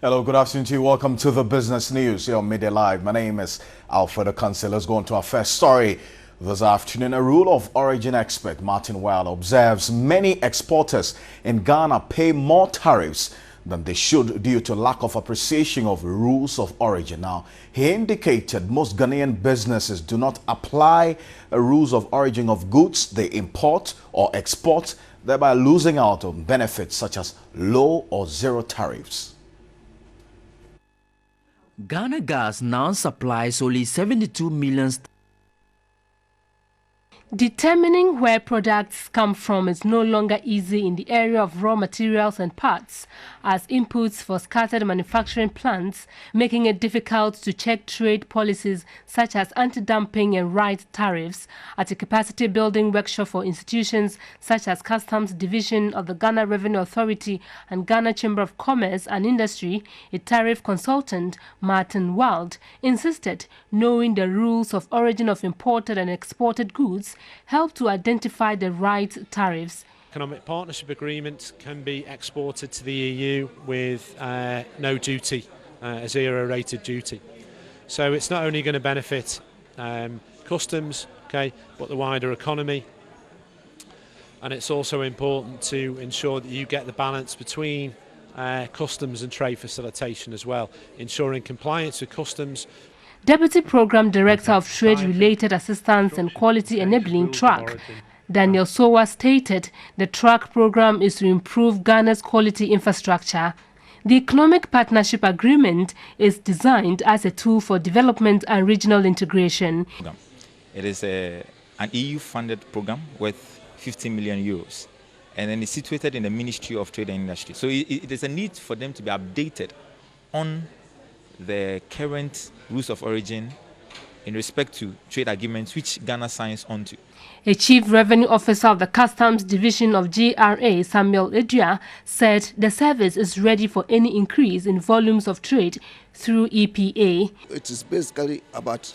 Hello, good afternoon to you. Welcome to the Business News here on Media Live. My name is Alfredo Cancel. Let's go on to our first story this afternoon. A rule of origin expert Martin Wild observes many exporters in Ghana pay more tariffs than they should due to lack of appreciation of rules of origin. Now, he indicated most Ghanaian businesses do not apply rules of origin of goods they import or export, thereby losing out on benefits such as low or zero tariffs. Ghana Gas now supplies only 72 million. Determining where products come from is no longer easy in the area of raw materials and parts, as inputs for scattered manufacturing plants, making it difficult to check trade policies such as anti-dumping and right tariffs. At a capacity-building workshop for institutions such as Customs Division of the Ghana Revenue Authority and Ghana Chamber of Commerce and Industry, a tariff consultant, Martin Wild, insisted knowing the rules of origin of imported and exported goods help to identify the right tariffs. Economic partnership agreements can be exported to the EU with no duty, a zero-rated duty. So it's not only going to benefit customs, but the wider economy. And it's also important to ensure that you get the balance between customs and trade facilitation as well, ensuring compliance with customs. Deputy Program Director of Trade-Related Assistance and Quality Enabling TRAC, Daniel Sowa, stated the TRAC program is to improve Ghana's quality infrastructure. The Economic Partnership Agreement is designed as a tool for development and regional integration. It is an EU-funded program worth 50 million euros, and then it's situated in the Ministry of Trade and Industry. So it is a need for them to be updated on the current rules of origin in respect to trade agreements which Ghana signs onto. A Chief Revenue Officer of the Customs Division of GRA, Samuel Edua, said the service is ready for any increase in volumes of trade through EPA. It is basically about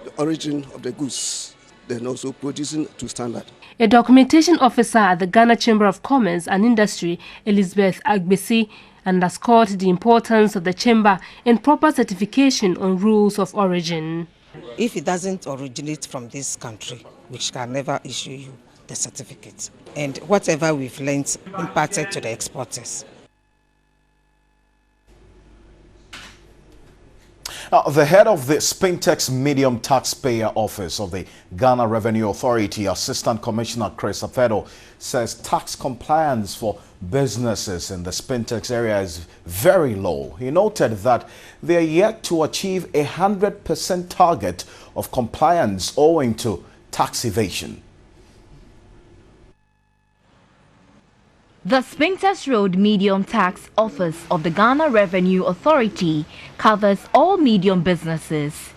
the origin of the goods, then also producing to standard. A documentation officer at the Ghana Chamber of Commerce and Industry, Elizabeth Agbesi, underscored the importance of the chamber in proper certification on rules of origin. If it doesn't originate from this country, which can never issue you the certificate, and whatever we've learned imparted to the exporters. The head of the Spintex Medium Taxpayer Office of the Ghana Revenue Authority, Assistant Commissioner Chris Afedo, says tax compliance for businesses in the Spintex area is very low. He noted that they are yet to achieve a 100% target of compliance owing to tax evasion. The Spintex Road Medium Tax Office of the Ghana Revenue Authority covers all medium businesses.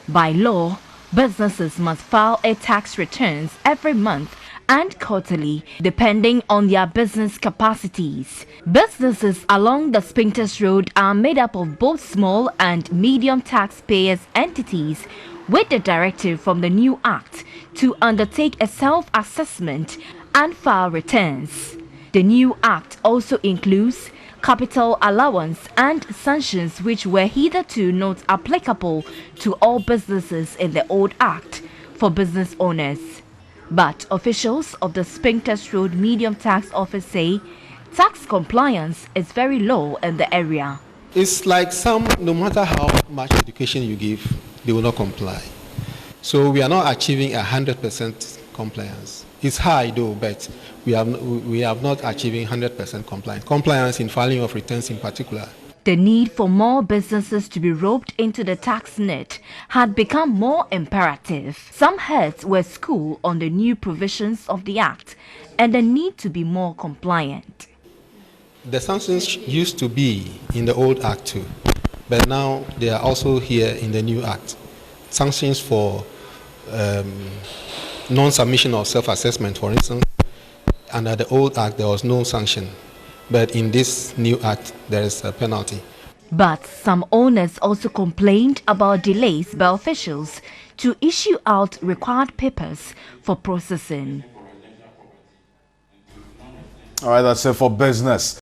By law, businesses must file a tax returns every month and quarterly, depending on their business capacities. Businesses along the Spintex Road are made up of both small and medium taxpayers entities, with the directive from the new Act to undertake a self-assessment and file returns. The new Act also includes capital allowance and sanctions which were hitherto not applicable to all businesses in the old Act for business owners. But officials of the Spintex Road Medium Tax Office say tax compliance is very low in the area. It's like no matter how much education you give, they will not comply. So we are not achieving 100% compliance. It's high though, but we have not achieving 100% compliance. Compliance in filing of returns in particular. The need for more businesses to be roped into the tax net had become more imperative. Some heads were schooled on the new provisions of the Act and the need to be more compliant. The sanctions used to be in the old Act too, but now they are also here in the new Act. Sanctions for non-submission of self-assessment, for instance. Under the old Act, there was no sanction. But in this new Act, there is a penalty. But some owners also complained about delays by officials to issue out required papers for processing. All right, that's it for business.